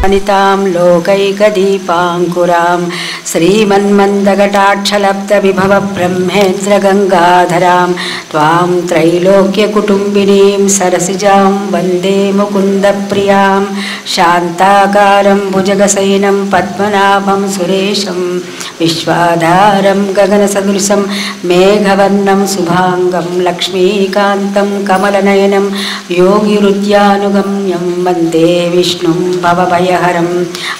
अनितां लोकैकदीपाङ्कुरां श्रीमन्मन्दकटाक्षलब्धविभवब्रह्मेन्द्रगङ्गाधरां त्वां त्रैलोक्यकुटुम्बिनीं सरसिजां वन्दे मुकुन्दप्रियां शान्ताकारं भुजगशयनं पद्मनाभं सुरेशं विश्वाधारं गगनसदृशं मेघवर्णं शुभाङ्गं लक्ष्मीकान्तं कमलनयनं योगिहृद्यानुगम्यं वन्दे विष्णुं भवभयहरं।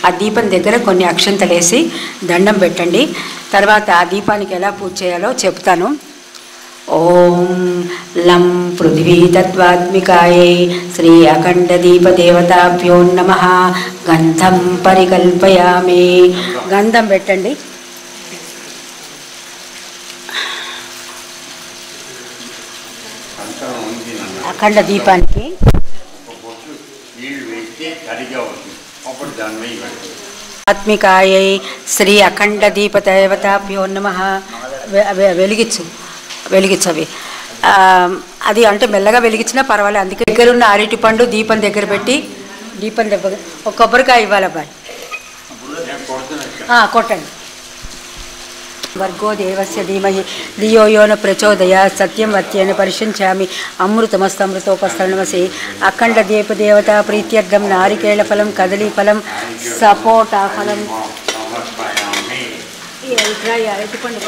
ఆ దీపం దగ్గర కొన్ని అక్షంతలేసి దండం పెట్టండి. తర్వాత ఆ దీపానికి ఎలా పూజ చేయాలో చెప్తాను. ఓం లం పృథ్వీ తత్వాత్మికాయై శ్రీ అఖండ దీప దేవతాభ్యో నమః. గంధం పరికల్పయామి. గంధం పెట్టండి. అఖండ దీపానికి ఆత్మికాయై శ్రీ అఖండ దీప దేవతాభ్యో నమః. వెలిగించవి అది అంటే మెల్లగా వెలిగించినా పర్వాలేదు. అందుకే దగ్గరున్న అరటి పండు దీపం దగ్గర పెట్టి దీపం దగ్గర ఒక కొబ్బరికాయ ఇవ్వాలి అబ్బాయి. కొట్టండి. వర్గో దేవస్య ధీమహి ధియో యో న ప్రచోదయాత్ సత్యం వత్యేన పరిశుంచామి అమృతమస్తమృతోపస్తనమసి. అఖండ దీప దేవత ప్రీత్యర్థం నారికేళ ఫలం కదలీ ఫలం సపోటా ఫలం అరటిపండు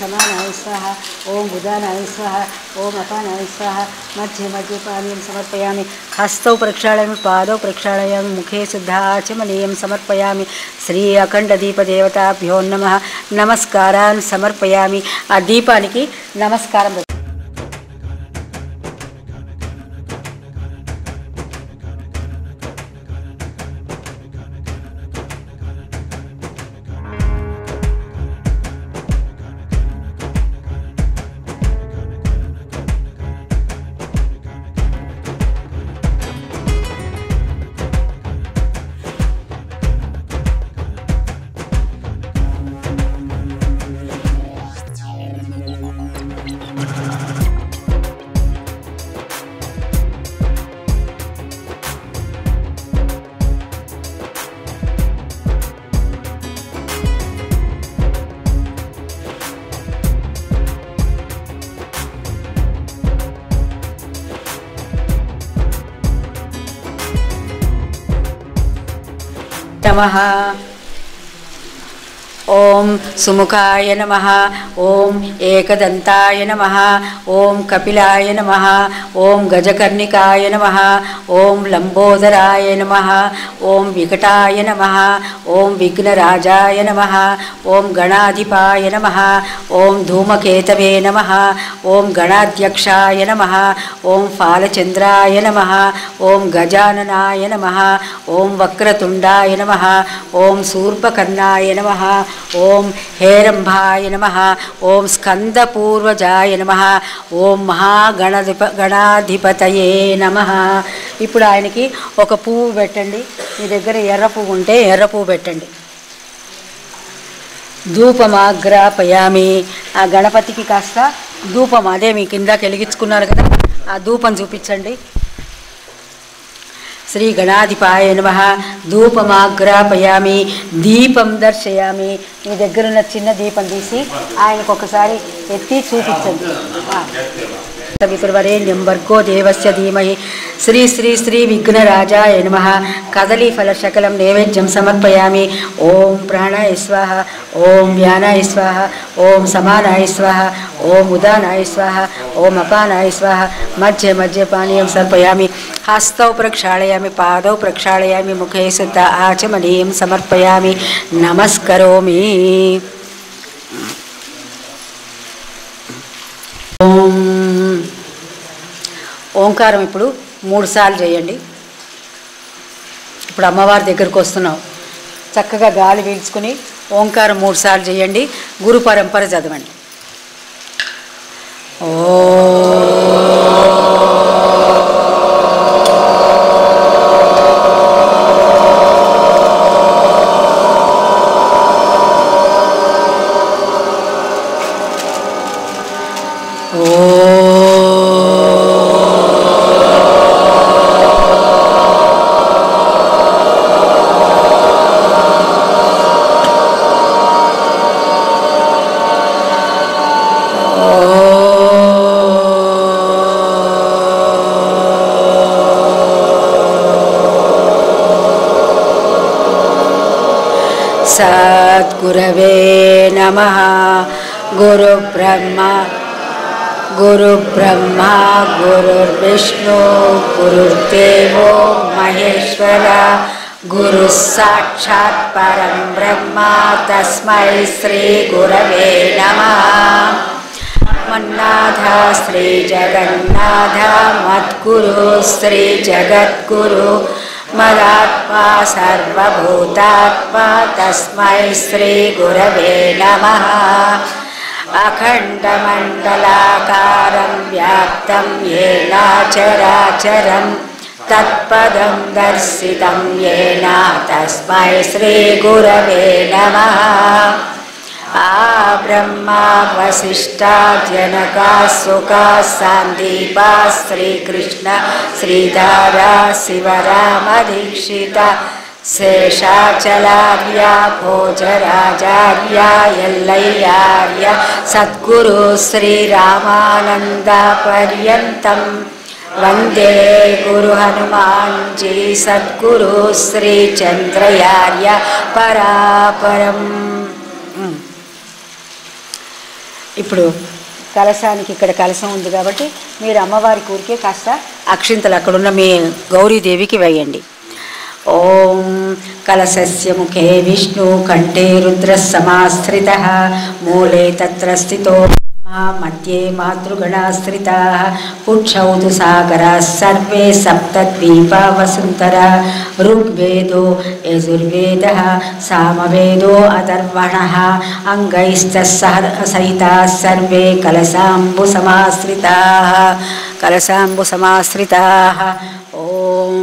समानाय स्वाहा. ओम बुधानाय स्वाहा. ओम अपानाय स्वाहा. मध्ये मध्ये पानीयं समर्पयामि. हस्तौ प्रक्षालयामि, पादौ प्रक्षालयामि, मुखे शुद्धाचमनीयं समर्पयामि. श्री अखंड दीप देवताभ्यो नमः. नमस्कारान् समर्पयामि. आ दीपानिकी नमस्कारं. नमः. ओम सुमुखाय नमः. ओम एकदंताय नमः. ओम कपिलाय नमः. ओम गजकर्णिकाय नमः. ओम लंबोदराय नमः. ओम विकटाय नमः. ओम विघ्नराजाय नमः. ओम गणाधिपाय नमः. ओम धूमकेतवे नमः. ओम गणाध्यक्षाय नमः. ओम फालचंद्राय नमः. ओम गजाननाय नमः. ओम वक्रतुंडाय नमः. ओम शूर्पकर्णाय नमः. ओम हेरंभाय नमः. ओम स्कंदपूर्वजाय नमः. ओम महागणाधिपतये नमः. ఇప్పుడు ఆయనకి ఒక పువ్వు పెట్టండి. మీ దగ్గర ఎర్ర పువ్వు ఉంటే ఎర్ర పువ్వు పెట్టండి. ధూపమాగ్రాపయామి. ఆ గణపతికి కాస్త ధూపం అదే మీ కిందకి వెలిగించుకున్నారు కదా ఆ ధూపం చూపించండి. श्री गणाधिपाय नमः. धूपमाग्रापयामि. दीपं दर्शयामि. మీ దగ్గర ఉన్న చిన్న దీపం తీసి ఆయనకు ఒకసారి ఎత్తి చూపించండి. సవితుర్వరేణ్యం భర్గో దేవస్య ధీమహి శ్రీ శ్రీ శ్రీ విఘ్నరాజాయ నమః. కదలీఫలశకలం నైవేద్యం సమర్పయామి. ఓం ప్రాణాయ స్వాహ, ఓం వ్యానాయ స్వాహ, ఓం సమానాయ స్వాహ, ఓం ఉదానాయ స్వాహ, ఓం అపానాయ స్వాహ. మధ్య మధ్య పానీయం సమర్పయామి. హస్తౌ ప్రక్షాళయామి, పాదౌ ప్రక్షాళయామి, ముఖే శుద్ధ ఆచమనీయం సమర్పయామి. నమస్కరోమి. ఓంకారం ఇప్పుడు 3 సార్లు చేయండి. ఇప్పుడు అమ్మవారి దగ్గరకు వస్తున్నాం. చక్కగా గాలి పీల్చుకుని ఓంకారం 3 సార్లు చేయండి. గురు పరంపర చదవండి. ఓ సద్గురవే నమః. గురు బ్రహ్మ గురుర్విష్ణు గురుర్దేవో మహేశ్వర గురు సాక్షాత్ పరం బ్రహ్మ తస్మై శ్రీ గురవే నమః. మన్నాథ శ్రీ జగన్నాథ మద్గురు శ్రీ జగద్గురు మదాత్మా సర్వభూతాత్మా తస్మై శ్రీ గురవే నమః. అఖండమండలాకారం వ్యాప్తం యేన చరాచరం తత్పదం దర్శితం యేన తస్మై శ్రీ గురవే నమః. ఆ బ్రహ్మ వశిష్ఠ జనక సుఖ సందీప శ్రీకృష్ణ శ్రీధర శివరామ దీక్షిత శేషాచలార్య భోజరాజార్య ఎల్లయ్యార్య సద్గురు శ్రీరామానంద పర్యంతం వందే గురు హనుమాన్జీ సద్గురు శ్రీ చంద్రయార్య పరాపరం. ఇప్పుడు కలశానికి ఇక్కడ కలశం ఉంది కాబట్టి మీరు అమ్మవారి ఊరికే కాస్త అక్షింతలు అక్కడున్న మీ గౌరీదేవికి వేయండి. ఓం కలశస్య ముఖే విష్ణు కంఠే రుద్ర సమాశ్రితః మూలే తత్ర స్థితో మధ్యే మాతృగణాశ్రితాః పుక్షౌ తు సాగరాः సర్వే సప్తద్వీపా వసుంధరా ఋగ్వేదో యజుర్వేదः సామవేదో అథర్వణः అంగైశ్చ సహితాः సర్వే కలశాంబు సమాశ్రితాः. ఓం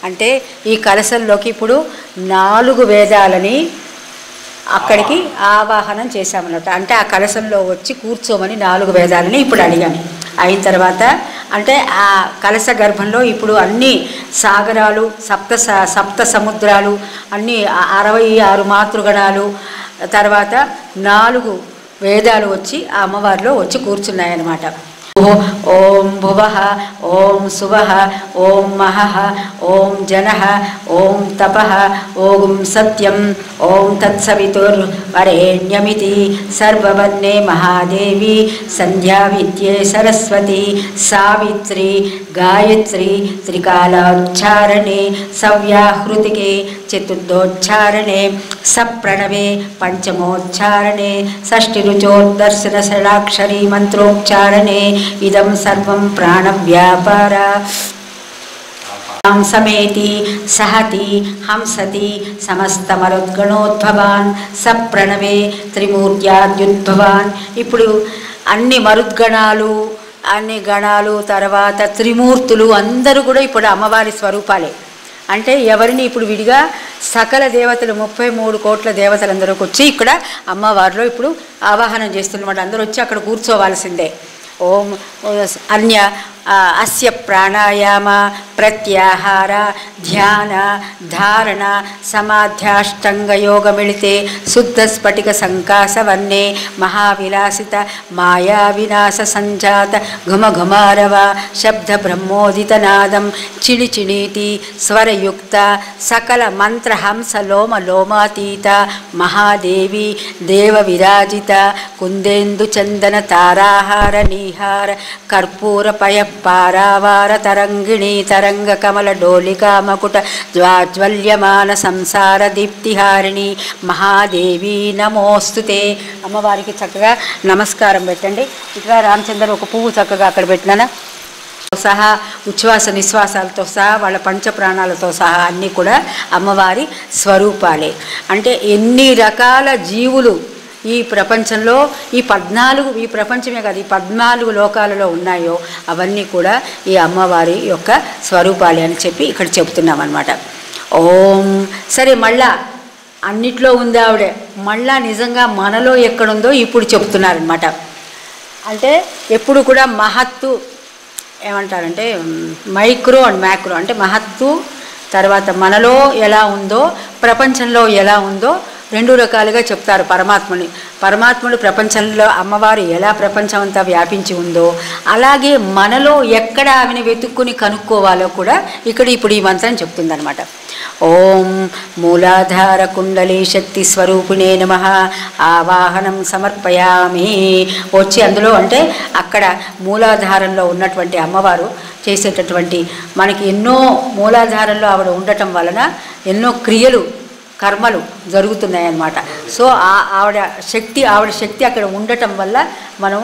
అంటే ఈ కలశంలోకి ఇప్పుడు 4 వేదాలని అక్కడికి ఆవాహనం చేశామన్నమాట. అంటే ఆ కలశంలో వచ్చి కూర్చోమని 4 వేదాలని ఇప్పుడు అడిగాను. అయిన తర్వాత అంటే ఆ కలశ గర్భంలో ఇప్పుడు అన్ని సాగరాలు సప్త సముద్రాలు అన్నీ 66 మాతృగణాలు తర్వాత 4 వేదాలు వచ్చి ఆ అమ్మవారిలో వచ్చి కూర్చున్నాయన్నమాట. ఓం భువః ఓం శువః ఓం మహః ఓం జనః ఓం తపః ఓం సత్యం ఓం తత్సవితుర్వరేణ్యమితి సర్వవన్నే మహాదేవి సంధ్యా విద్యే సరస్వతి సావిత్రి గాయత్రి త్రికాలోచ్చారణే సవ్యాహృతికే చతుర్థోచ్చారణే సప్రణవే పంచమోచ్చారణే షష్ఠిరుచోర్దర్శన షడాక్షరీ మంత్రోచ్చారణే ఇదం సర్వం ప్రాణవ్యాపార సమేతి సహతి హంసతి సమస్తమరుద్గణోద్భవాన్ సప్రణవే త్రిమూర్త్యాద్యుద్భవాన్. ఇప్పుడు అన్ని మరుద్గణాలు అన్ని గణాలు తర్వాత త్రిమూర్తులు అందరూ కూడా ఇప్పుడు అమ్మవారి స్వరూపాలే. అంటే ఎవరిని ఇప్పుడు విడిగా సకల దేవతలు 33 కోట్ల దేవతలందరూ వచ్చి ఇక్కడ అమ్మవారిలో ఇప్పుడు ఆవాహనం చేస్తున్నమాట. అందరూ వచ్చి అక్కడ కూర్చోవాల్సిందే. ఓం అన్య అస్య ప్రాణాయామ ప్రత్యాహార ధ్యాన ధారణ సమాధ్యాష్టంగయోగమిళితే శుద్ధ స్ఫటిక సంకాసవర్ణే మహావిలాసిత మాయా వినాశ సంజాత ఘుమఘుమారవ శబ్ద బ్రహ్మోదితనాదం చిణిచిణీతి స్వరయుక్త సకల మంత్రహంస లోమ లోమాతీత మహాదేవి దేవ విరాజిత కుందేందు చందన తారాహార నీహార కర్పూర పయ పారావార తరంగిణీ తరంగ కమల డోలికా మకుట జ్వాజ్వల్యమాన సంసార దీప్తిహారిణి మహాదేవి నమోస్తుతే. అమ్మవారికి చక్కగా నమస్కారం పెట్టండి. ఇక్కడ రామచంద్ర ఒక పువ్వు చక్కగా అక్కడ పెట్టినానా సహా ఉచ్ఛ్వాస నిశ్వాసాలతో సహా వాళ్ళ పంచప్రాణాలతో సహా అన్నీ కూడా అమ్మవారి స్వరూపాలే. అంటే ఎన్ని రకాల జీవులు ఈ ప్రపంచంలో ఈ ప్రపంచమే కాదు ఈ 14 లోకాలలో ఉన్నాయో అవన్నీ కూడా ఈ అమ్మవారి యొక్క స్వరూపాలే అని చెప్పి ఇక్కడ చెప్తున్నాం అన్నమాట. ఓం సరే మళ్ళా అన్నిట్లో ఉంది ఆవిడే, మళ్ళా నిజంగా మనలో ఎక్కడుందో ఇప్పుడు చెప్తున్నారనమాట. అంటే ఎప్పుడు కూడా మహత్తు ఏమంటారంటే మైక్రో అండ్ మ్యాక్రో, అంటే మహత్తు తర్వాత మనలో ఎలా ఉందో ప్రపంచంలో ఎలా ఉందో 2 రకాలుగా చెప్తారు పరమాత్ముడు ప్రపంచంలో అమ్మవారు ఎలా ప్రపంచం అంతా వ్యాపించి ఉందో అలాగే మనలో ఎక్కడ ఆమెను వెతుక్కుని కనుక్కోవాలో కూడా ఇప్పుడు ఈ మంత్రం చెప్తుందనమాట. ఓం మూలాధార కుండలి శక్తి స్వరూపిణే నమః ఆవాహనం సమర్పయామి. వచ్చి అందులో అంటే అక్కడ మూలాధారంలో ఉన్నటువంటి అమ్మవారు చేసేటటువంటి మనకి ఎన్నో మూలాధారంలో ఆవిడ ఉండటం వలన ఎన్నో క్రియలు కర్మలు జరుగుతున్నాయన్నమాట. సో ఆవిడ శక్తి అక్కడ ఉండటం వల్ల మనం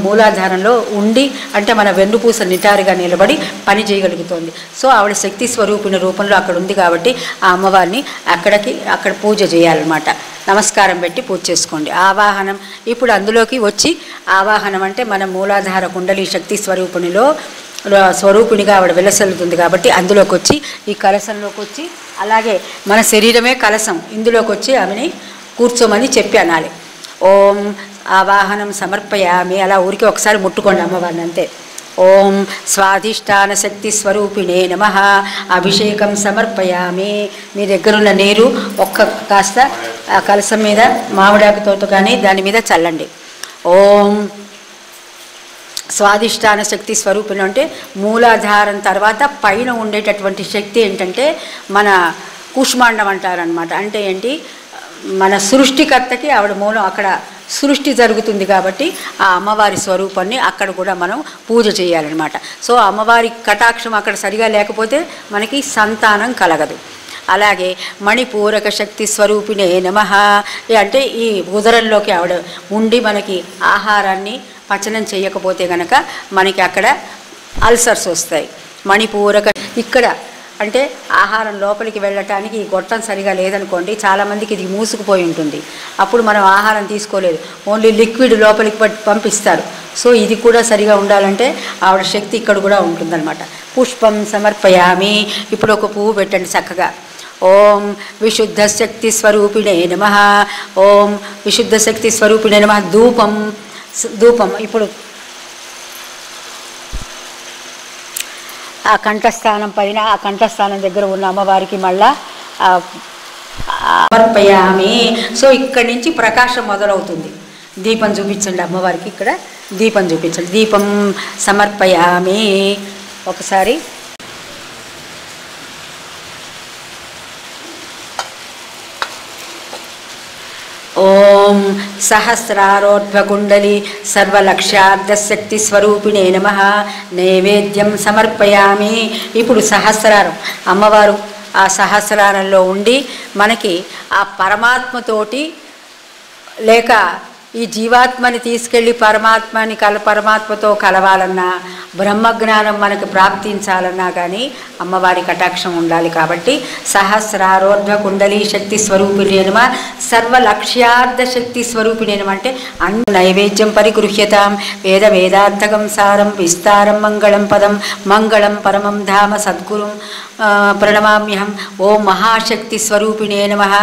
మూలాధారంలో ఉండి అంటే మన వెన్నుపూస నిటారుగా నిలబడి పని చేయగలుగుతుంది. సో ఆవిడ శక్తి స్వరూపిణి రూపంలో అక్కడ ఉంది కాబట్టి ఆ అమ్మవారిని అక్కడ పూజ చేయాలన్నమాట. నమస్కారం పెట్టి పూజ చేసుకోండి. ఆవాహనం ఇప్పుడు అందులోకి వచ్చి ఆవాహనం అంటే మన మూలాధార కుండలి శక్తి స్వరూపిణిగా ఆవిడ వెలసల్లుతుంది కాబట్టి అందులోకి వచ్చి ఈ కలశంలోకి వచ్చి అలాగే మన శరీరమే కలశం ఇందులోకి వచ్చి ఆమెని కూర్చోమని చెప్పి అనాలి. ఓం ఆవాహనం సమర్పయామి అలా ఊరికి ఒకసారి ముట్టుకోండి అమ్మవారిని అంతే. ఓం స్వాధిష్టాన శక్తి స్వరూపిణే నమః అభిషేకం సమర్పయామి. మీ దగ్గరున్న నీరు కాస్త ఆ కలశం మీద మామిడాకుతో కానీ దాని మీద చల్లండి. ఓం స్వాధిష్టాన శక్తి స్వరూపిణి అంటే మూలాధారం తర్వాత పైన ఉండేటటువంటి శక్తి ఏంటంటే మన కూష్మాండం అంటారనమాట. అంటే ఏంటి మన సృష్టికర్తకి ఆవిడ మూలం, అక్కడ సృష్టి జరుగుతుంది కాబట్టి ఆ అమ్మవారి స్వరూపాన్ని అక్కడ కూడా మనం పూజ చేయాలన్నమాట. సో అమ్మవారి కటాక్షం అక్కడ సరిగా లేకపోతే మనకి సంతానం కలగదు. అలాగే మణిపూరక శక్తి స్వరూపిణే నమః అంటే ఈ ఉదరంలోకి ఆవిడ ఉండి మనకి ఆహారాన్ని పచనం చేయకపోతే కనుక మనకి అక్కడ అల్సర్స్ వస్తాయి. మణిపూరక ఇక్కడ అంటే ఆహారం లోపలికి వెళ్ళటానికి ఈ గొట్టం సరిగా లేదనుకోండి, చాలామందికి ఇది మూసుకుపోయి ఉంటుంది, అప్పుడు మనం ఆహారం తీసుకోలేదు, ఓన్లీ లిక్విడ్ లోపలికి పంపిస్తారు. సో ఇది కూడా సరిగా ఉండాలంటే ఆవిడ శక్తి ఇక్కడ కూడా ఉంటుందన్నమాట. పుష్పం సమర్పయామి. ఇప్పుడు ఒక పువ్వు పెట్టండి చక్కగా. ఓం విశుద్ధ శక్తి స్వరూపిణే నమః. ఓం విశుద్ధ శక్తి స్వరూపిణే నమః. ధూపం ఇప్పుడు ఆ కంఠస్థానం పైన ఆ కంఠస్థానం దగ్గర ఉన్న అమ్మవారికి మళ్ళా సమర్పయామి. సో ఇక్కడి నుంచి ప్రకాశం మొదలవుతుంది. దీపం చూపించండి అమ్మవారికి, ఇక్కడ దీపం చూపించండి. దీపం సమర్పయామి. ఒకసారి ఓం సహస్రారోర్ధ్వకుండలి సర్వలక్ష్యార్థశక్తి స్వరూపిణే నమః నైవేద్యం సమర్పయామి. ఇప్పుడు సహస్రారం అమ్మవారు ఆ సహస్రారంలో ఉండి మనకి ఆ పరమాత్మతోటి లేక ఈ జీవాత్మని తీసుకెళ్ళి పరమాత్మతో కలవాలన్నా బ్రహ్మజ్ఞానం మనకు ప్రాప్తించాలన్నా కానీ అమ్మవారి కటాక్షం ఉండాలి. కాబట్టి సహస్రారోర్ధ్వ కుండలి శక్తి స్వరూపిణి నమ సర్వలక్ష్యార్థ శక్తి స్వరూపిణి నమ అంటే అన్ని నైవేద్యం పరిగృహ్యతాం వేదార్థకం సారం విస్తారం మంగళం పదం మంగళం పరమం ధామ సద్గురుం ప్రణమామ్యహం. ఓం మహాశక్తి స్వరూపిణే నమః.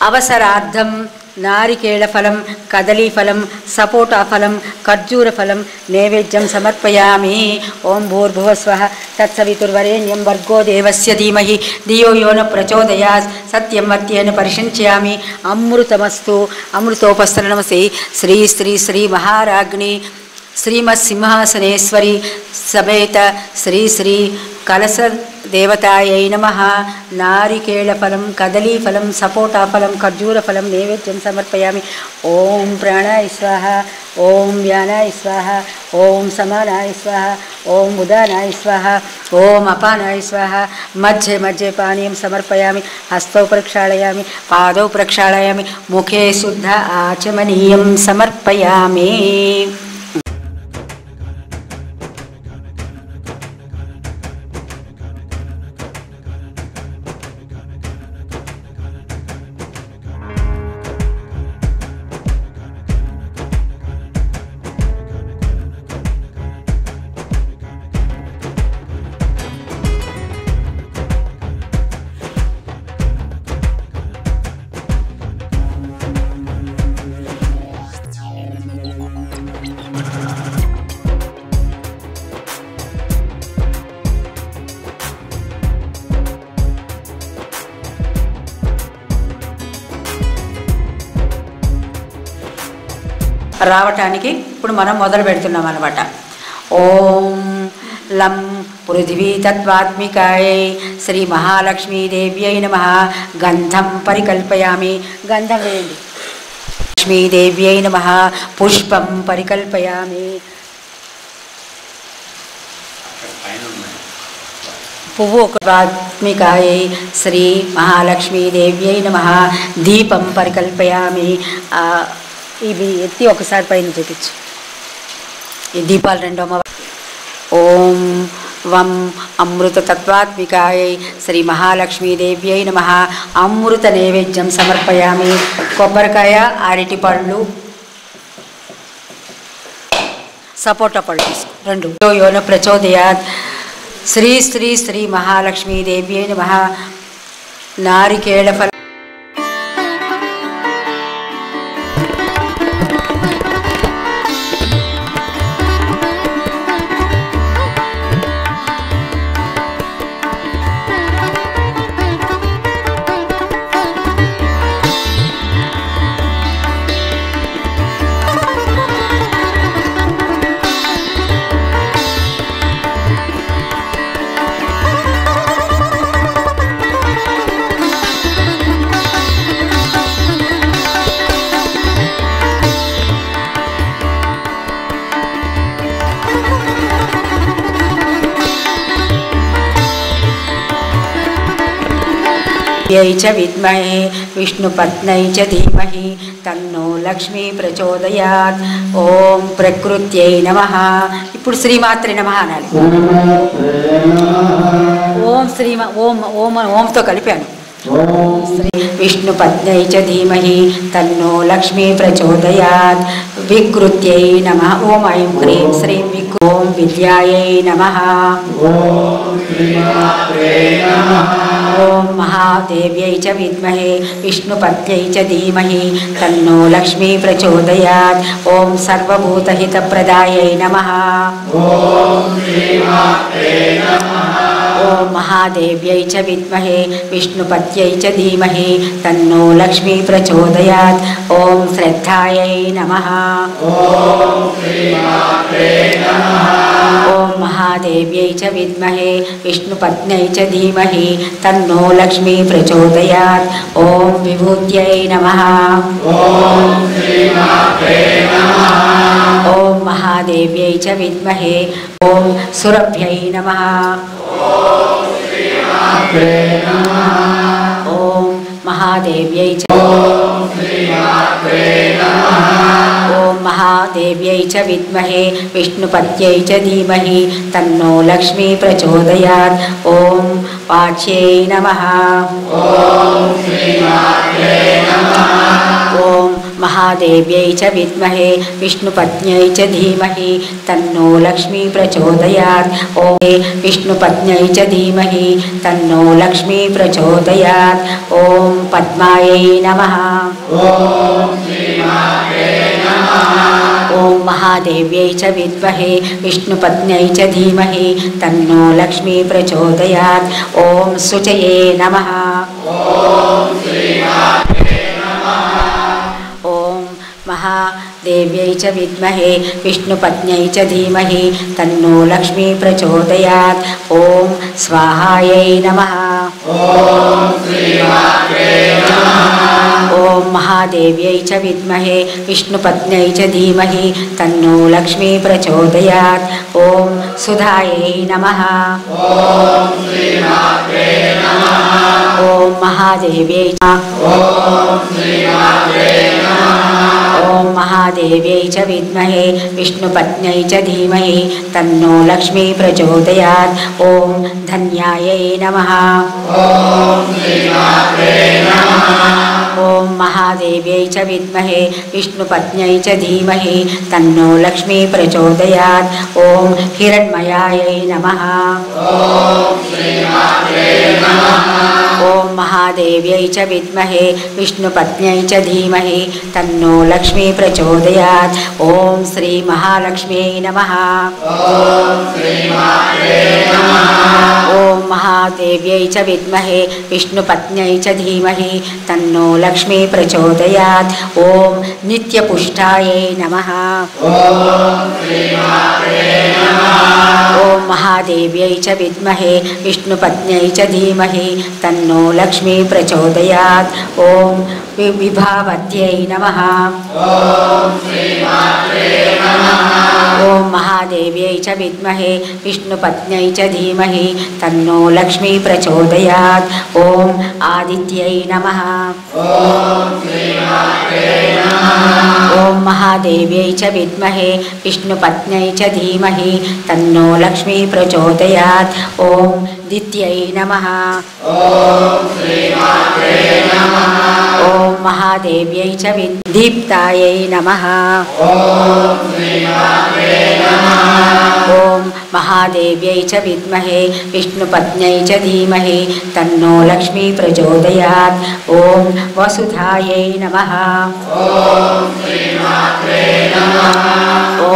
అవసరార్థం నారికేళఫలం కదలీఫలం సపోటాఫలం ఖర్జూరఫలం నైవేద్యం సమర్పయామి. ఓం భూర్భువస్వః తత్సవితుర్వరేణ్యం భర్గో దేవస్య ధీమహి ధియో యో న ప్రచోదయాత్ సత్యం మర్త్యేన పరిషించ్యామి. అమృతమస్తు. అమృతోపస్తరణమసి. శ్రీ శ్రీ శ్రీ మహారాజ్ఞి శ్రీమత్ సింహాసనేశ్వరి సమేత శ్రీ శ్రీ కలస దేవతాయై నమః. నారికేళఫలం కదలీఫలం సపోటాఫలం ఖర్జూరఫలం నైవేద్యం సమర్పయామి. ఓం ప్రాణాయ స్వాహ, ఓం వ్యానాయ స్వాహ, ఓం సమానాయ స్వాహ, ఓం ఉదానాయ స్వాహ, ఓం అపానాయ స్వాహ. మధ్య మధ్య పానీయం సమర్పయామి. హస్తౌ ప్రక్షాళయామి, పాదౌ ప్రక్షాళయామి, ముఖే శుద్ధ ఆచమనీయం సమర్పయామి. రావటానికి ఇప్పుడు మనం మొదలు పెడుతున్నాం అన్నమాట. ఓం లం పృథివీ తత్వాత్మికాయై శ్రీ మహాలక్ష్మీదేవ్యై నమః. గంధం పరికల్పయామి. గంధం వేయండి. లక్ష్మీదేవ్యై నమః. పుష్పం పరికల్పయామి. పువ్వు ఆత్మికాయై శ్రీ మహాలక్ష్మీదేవ్యై నమః. దీపం పరికల్పయామి. ఇవి ఎత్తి ఒకసారి పైన చూపించు. ఈ దీపాలు రెండో. ఓం వం అమృత తత్వాత్మికాయై శ్రీ మహాలక్ష్మీదేవ్యై నమః. అమృత నైవేద్యం సమర్పయామి. కొబ్బరికాయ, అరటి పళ్ళు, సపోటా పళ్ళు రెండు. యోన ప్రచోదయాత్. శ్రీ శ్రీ శ్రీ మహాలక్ష్మీదేవ్యై నమః. నారికేళఫలం च विद्महे विष्णुपत्न्यै च धीमहि तन्नो लक्ष्मी प्रचोदयात्. ओम प्रकृत्यै नमः. ఇప్పుడు శ్రీమాత్రే నమః అనాలి. ఓం శ్రీ ఓం ఓం ఓంతో కలిపాను. శ్రీ విష్ణుపత్న్यै చ ధీమహి తన్నో లక్ష్మీ ప్రచోదయాత్. వికృత్యై నమః. ఓం ఐం హ్రీం శ్రీం ఓం విద్యాయై నమః. ఓం మహాదేవ్యై చ విద్మహే విష్ణుపత్న్యై చ ధీమహి తన్నో లక్ష్మీ ప్రచోదయాత్. ఓం సర్వభూతహితప్రదాయై నమః. ఓం మహాదేవ్యై చ విద్మహే విష్ణుపత్న్యై చ ధీమహి తన్నో లక్ష్మీ ప్రచోదయాత్. ఓం శ్రద్ధాయై నమః. ఓం మహాదేవ్యై చ విద్మహే విష్ణుపత్న్యై చ ధీమహి తన్నో లక్ష్మీ ప్రచోదయాత్. ఓం విభూత్యై నమః. ఓం మహాదేవ్యై చ విద్మహే ఓం సురభ్యై నమః. ఓం మహాదేవ్యై చ ఓం మహాదేవ్యై చ విద్మహే విష్ణుపత్న్యై చ ధీమహి తన్నో లక్ష్మీ ప్రచోదయాత్. ఓం వాచ్యై నమః. ఓం महादेव्यै च विद्महे विष्णुपत्न्यै च धीमहि तन्नो लक्ष्मी प्रचोदयात्। ॐ विष्णुपत्न्यै च धीमहि तन्नो लक्ष्मी प्रचोदयात्। ॐ पद्मायै नमः। ॐ महादेव्यै च विद्महे विष्णुपत्न्यै च धीमहि तन्नो लक्ष्मी प्रचोदयात्। ॐ शुचये नमः। ॐ महादेव्यै च विद्महे विष्णुपत्न्यै च धीमहि तन्नो लक्ष्मी प्रचोदयात्। ॐ स्वाहायै नमः। ॐ महादेव्यै च विद्महे विष्णुपत्न्यै च धीमहि तन्नो लक्ष्मी प्रचोदयात्। ॐ सुधायै नमः। ॐ महादेव्यै च महादेव्यै च विद्महे विष्णुपत्न्यै च धीमहि तन्नो लक्ष्मी प्रचोदयात्। ॐ धन्यायै नमः। ॐ महादेव्यै च विद्महे विष्णुपत्न्यै च धीमहि तन्नो लक्ष्मी प्रचोदयात्। ॐ हिरण्मयायै नमः। ॐ महादेव्यै च विद्महे विष्णुपत्न्यै च धीमहि तन्नो लक्ष्मी प्रचोदयात्। ॐ श्री महालक्ष्म्यै नमः। ॐ महादेव्यै च विद्महे विष्णुपत्न्यै च धीमहि तन्नो लक्ष्मी प्रचोदयात्। ॐ नित्यपुष्टायै नमः। ॐ महादेव्यै च विद्महे विष्णुपत्न्यै च धीमहि तन्नो लक्ष्मी प्रचोदयात्। ॐ विभावत्यै नमः। ॐ महादेव्यै च विद्महे विष्णुपत्न्यै च धीमहि तन्नो लक्ष्मी प्रचोदयात्। ॐ आदित्यै नमः। ॐ महादेव्यै च विद्महे विष्णुपत्न्यै च धीमहि तन्नो लक्ष्मी प्रचोदयात्। ॐ दित्यै नमः। ॐ महादेव्यै च दीप्तायै नमः। ॐ महादेव्यै च विद्महे विष्णुपत्न्यै च धीमहि तन्नो लक्ष्मी प्रचोदयात्। ॐ वसुधायै नमः। ॐ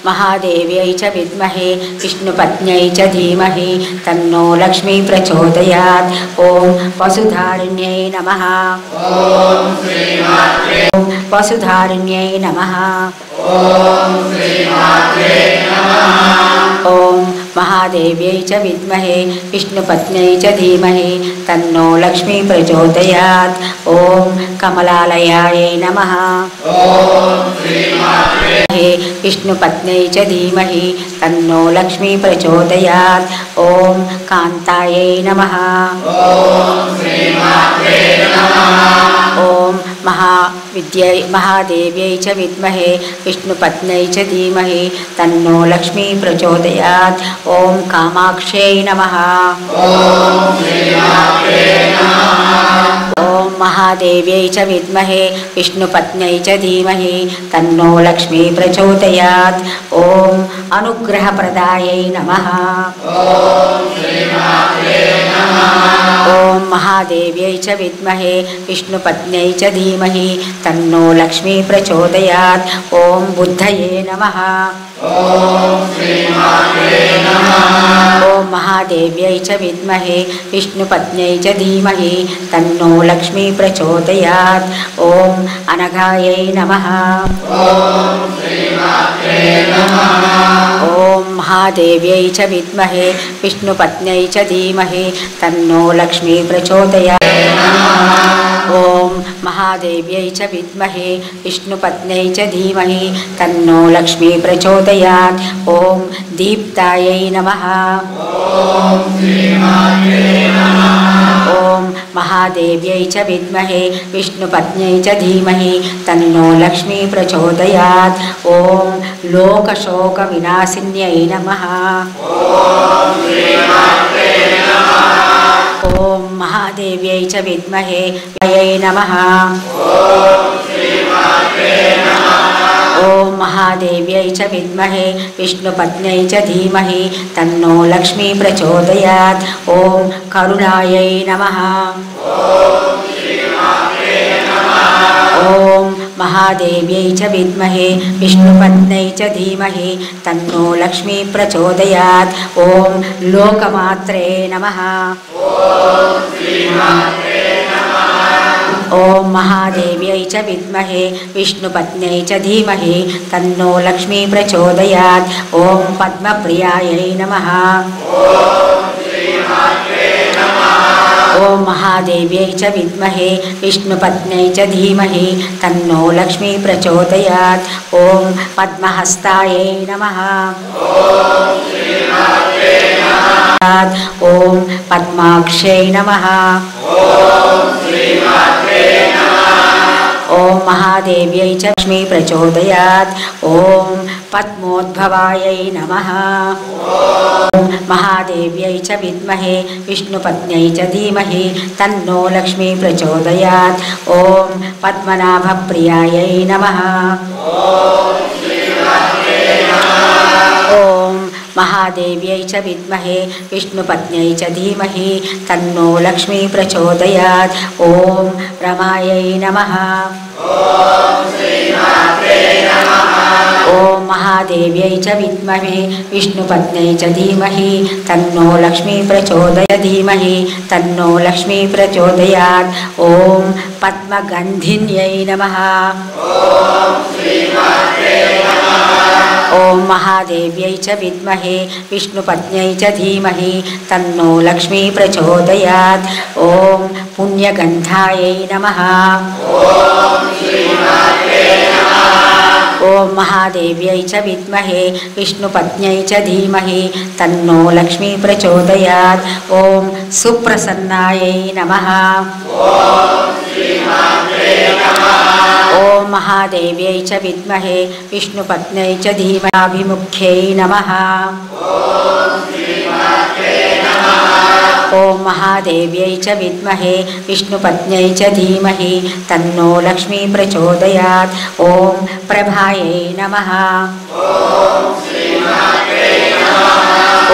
महादेव्यै च विद्महे विष्णुपत्न्यै च धीमहि तन्नो लक्ष्मी प्रचोदयात्। ॐ वसुधारिण्यै नमः। ॐ वसुधारिण्यै नमः। ॐ महादेव्यै च विद्महे विष्णुपत्न्यै च धीमहि तन्नो लक्ष्मी प्रचोदयात्। ॐ कमलालयायै नमः। विष्णुपत्न्यै च धीमहि तन्नो लक्ष्मी प्रचोदयात्। ॐ कान्तायै नमः। ॐ महादेव्यै च विद्महे विष्णुपत्न्यै च धीमहि तन्नो लक्ष्मी प्रचोदयात्। ॐ कामाक्ष्यै नमः। ॐ महादेव्यै च विद्महे विष्णुपत्न्यै च धीमहि तन्नो लक्ष्मी प्रचोदयात्। ॐ अनुग्रहप्रदायै नमः। ॐ महादेव्यै च विद्महे विष्णुपत्न्यै च धीमहि तन्नो लक्ष्मी प्रचोदयात्। ॐ बुद्धये नमः। ॐ महादेव्यै च विद्महे विष्णुपत्न्यै च धीमहि तन्नो लक्ष्मी प्रचोदयात्। ॐ अनघायै नमः। ॐ महादेव्यै च विद्महे विष्णुपत्न्यै च धीमहि तन्नो लक्ष्मी प्रचोदयात्। ॐ महादेव्यै च विद्महे विष्णुपत्न्यै च धीमहि तन्नो लक्ष्मी प्रचोदयात्। ॐ दीप्तायै नमः। ॐ महादेव्यै च विद्महे विष्णुपत्न्यै च धीमहि तन्नो लक्ष्मी प्रचोदयात्। ॐ लोकशोकविनाशिन्यै नमः। ॐ महादेव्यै च विद्महे वयै नमः। ॐ महादेव्यै च विद्महे विष्णुपत्न्यै च धीमहि तन्नो लक्ष्मी प्रचोदयात्। ॐ करुणायै नमः। ॐ महादेव्यै च विद्महे विष्णुपत्न्यै च धीमहि तन्नो लक्ष्मी प्रचोदयात्। ॐ लोकमात्रे नमः। ॐ महादेव्यै च विद्महे विष्णुपत्न्यै च धीमहि तन्नो लक्ष्मी प्रचोदयात्। ॐ पद्मप्रियायै नमः। ॐ महादेव्यै च विद्महे विष्णुपत्न्यै च धीमहि तन्नो लक्ष्मी प्रचोदयात्। ॐ पद्महस्तायै नमः। ॐ पद्माक्ष्यै नमः। ॐ महादेव्यै च लक्ष्मी प्रचोदयात्। ॐ पद्मोद्भवायै नमः। ॐ महादेव्यै च विद्महे विष्णुपत्न्यै च धीमहि तन्नो लक्ष्मी प्रचोदयात्। ॐ पद्मनाभप्रियायै नमः। ॐ महादेव्यै च विद्महे विष्णुपत्न्यै च धीमहि तन्नो लक्ष्मी प्रचोदयात्। ॐ रमायै नमः। ॐ महादेव्यै च विद्महे विष्णुपत्न्यै च धीमहि तन्नो लक्ष्मी प्रचोदयात्। धीमहि तन्नो लक्ष्मी प्रचोदयात्। ॐ पद्मगन्धिन्यै नमः। ॐ महादेव्यै च विद्महे विष्णुपत्न्यै च धीमहि तन्नो लक्ष्मी प्रचोदयात्। ॐ पुण्यगन्धायै नमः। ॐ महादेव्यै च विद्महे विष्णुपत्न्यै च धीमहि तन्नो लक्ष्मी प्रचोदयात्। ॐ सुप्रसन्नायै नमः। ॐ महादेव्यै च विद्महे विष्णुपत्न्यै च धीमहि नमः। ॐ महादेव्यै च विद्महे विष्णुपत्न्यै च धीमहि तन्नो लक्ष्मी प्रचोदयात्। ॐ प्रभायै नमः।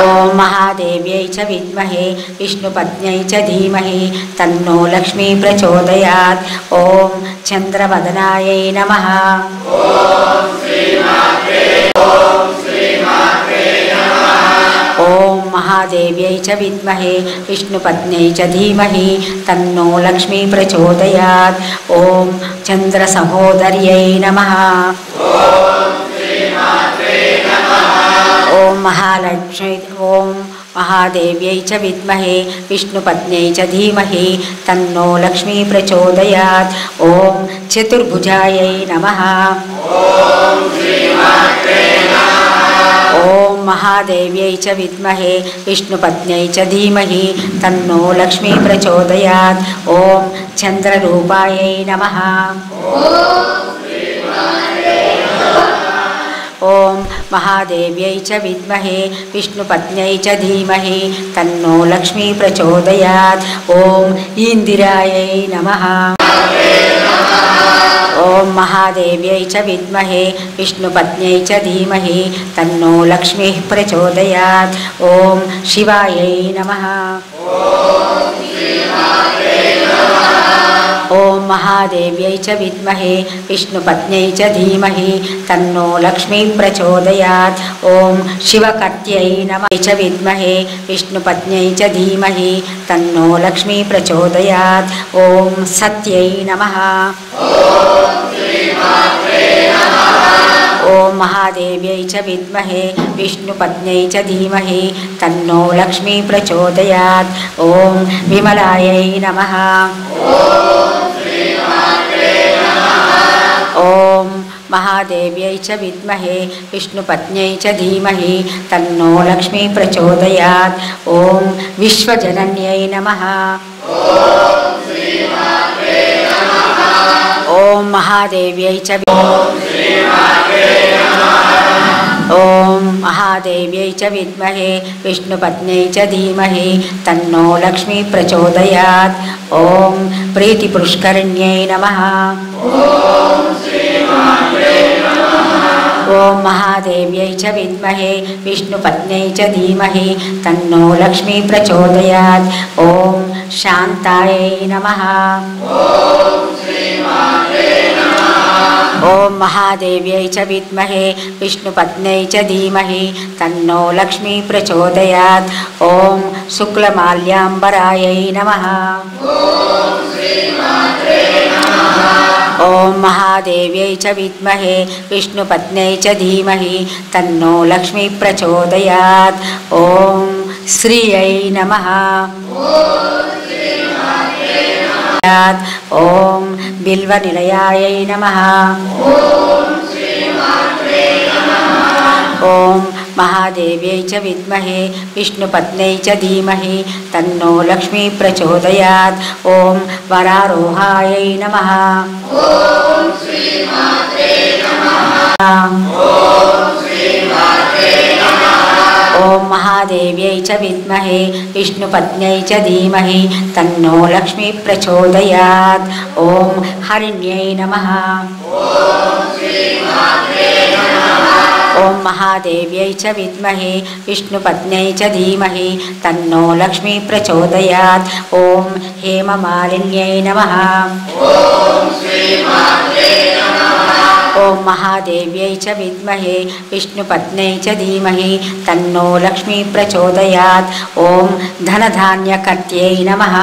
ॐ महादेव्यै च विद्महे विष्णुपत्न्यै च धीमहि तन्नो लक्ष्मी प्रचोदयात्। ॐ चन्द्रवदनायै नमः। ॐ महादेव्यै च विद्महे विष्णुपत्न्यै च धीमहि तन्नो लक्ष्मी प्रचोदयात्। ॐ चन्द्रसहोदर्यै नमः। ॐ महादेव्यै च विद्महे विष्णुपत्न्यै च धीमहि तन्नो लक्ष्मी प्रचोदयात्। ॐ चतुर्भुजायै नमः। ॐ महादेव्यै च विद्महे विष्णुपत्न्यै च धीमहि तन्नो लक्ष्मी प्रचोदयात्। ॐ चन्द्ररूपायै नमः। ॐ महादेव्यै च विद्महे विष्णुपत्न्यै च धीमहि तन्नो लक्ष्मी प्रचोदयात्। ॐ इन्दिरायै नमः। ॐ महादेव्यै च विद्महे विष्णुपत्न्यै च धीमहि तन्नो लक्ष्मी प्रचोदयात्। ॐ शिवायै नमः। ॐ महादेव्यै च विद्महे विष्णुपत्न्यै च धीमहि तन्नो लक्ष्मी प्रचोदयात्। ॐ शिवकट्यै नमः। च विद्महे विष्णुपत्न्यै च धीमहि तन्नो लक्ष्मी प्रचोदयात्। ॐ सत्यै नमः। ॐ महादेव्यै च विद्महे विष्णुपत्न्यै च धीमहि तन्नो लक्ष्मी प्रचोदयात्। ॐ विमलायै नमः। ॐ महादेव्यै च विद्महे विष्णुपत्न्यै च धीमहि तन्नो लक्ष्मी प्रचोदयात्। ॐ विश्वजनन्यै नमः। ॐ महादेव्यै च ॐ महादेव्यै च विद्महे विष्णुपत्न्यै च धीमहि तन्नो लक्ष्मी प्रचोदयात्। ॐ प्रीतिपुष्करिण्यै नमः। ఓం మహాదేవ్యై చ విద్మహే విష్ణుపత్న్యై చ ధీమహి తన్నో లక్ష్మీ ప్రచోదయాత్. ఓం శాంతాయై నమః. ఓం మహాదేవ్యై చ విద్మహే విష్ణుపత్న్యై చ ధీమహి తన్నో లక్ష్మీ ప్రచోదయాత్. ఓం శుక్లమాల్యాంబరాయై నమః. ఓం మహాదేవ్యై చ విద్మహే విష్ణుపత్న్యై చ ధీమహి తన్నో లక్ష్మీ ప్రచోదయాత్. ఓం శ్రీయై నమః. ఓం బిల్వనిలయాయై నమః. ఓం మహాదేవ్యై చ విద్మహే విష్ణుపత్న్యై చ ధీమహి తన్నో లక్ష్మీ ప్రచోదయాత్. ఓం వరారోహాయై నమః. ఓం మహాదేవ్యై చ విద్మహే విష్ణుపత్న్యై చ ధీమహి తన్నో లక్ష్మీ ప్రచోదయాత్. ఓం హరిణ్యై నమః. ఓం మహాదేవ్యై చ విద్మహే విష్ణుపత్న్యై చ ధీమహి తన్నో లక్ష్మీ ప్రచోదయాత్. ఓం హేమమాలిన్యై నమః. ఓం మహాదేవ్యై చ విద్మహే విష్ణుపత్న్యై చ ధీమహి తన్నో లక్ష్మీ ప్రచోదయాత్. ఓం ధనధాన్యకర్త్యై నమః.